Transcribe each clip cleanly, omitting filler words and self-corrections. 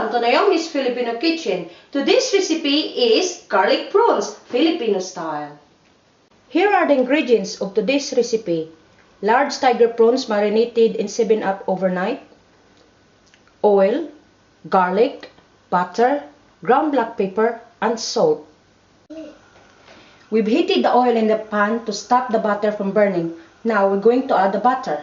Welcome to Naomi's Filipino Kitchen. Today's recipe is garlic prawns, Filipino style. Here are the ingredients of today's recipe. Large tiger prawns marinated in 7-up overnight. Oil, garlic, butter, ground black pepper, and salt. We've heated the oil in the pan to stop the butter from burning. Now we're going to add the butter.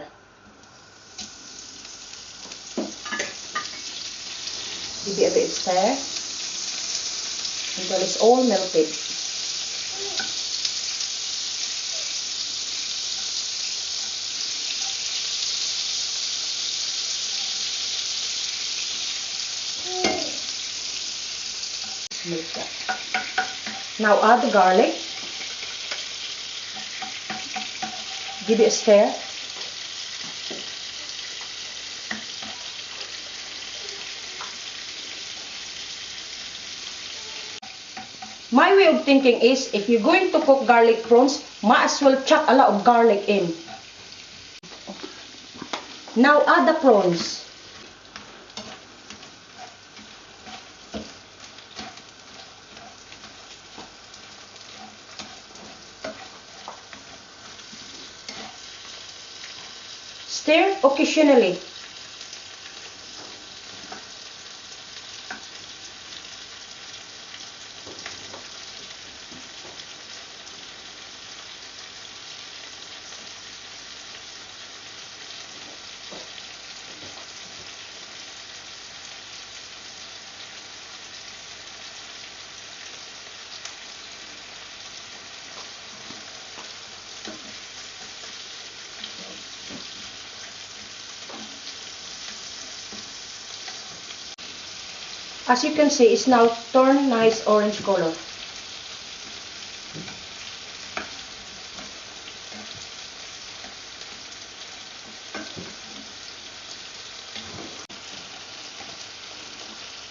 Give it a bit of stir until it's all melted. Mix that. Now add the garlic. Give it a stir. My way of thinking is, if you're going to cook garlic prawns, might as well chuck a lot of garlic in. Now add the prawns. Stir occasionally. As you can see, it's now turned nice orange color.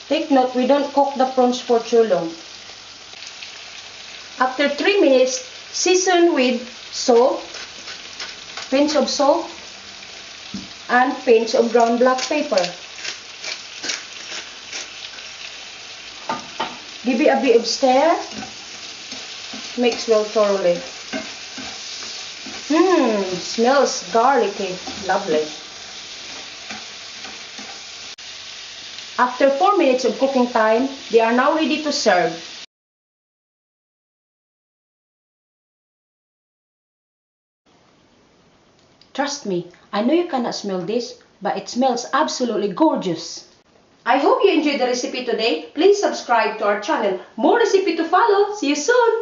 Take note, we don't cook the prawns for too long. After 3 minutes, season with salt, pinch of salt, and pinch of ground black pepper. Give it a bit of stir. Mix well thoroughly. Smells garlicky. Lovely. After 4 minutes of cooking time, they are now ready to serve. Trust me, I know you cannot smell this, but it smells absolutely gorgeous. I hope you enjoyed the recipe today. Please subscribe to our channel. More recipe to follow. See you soon!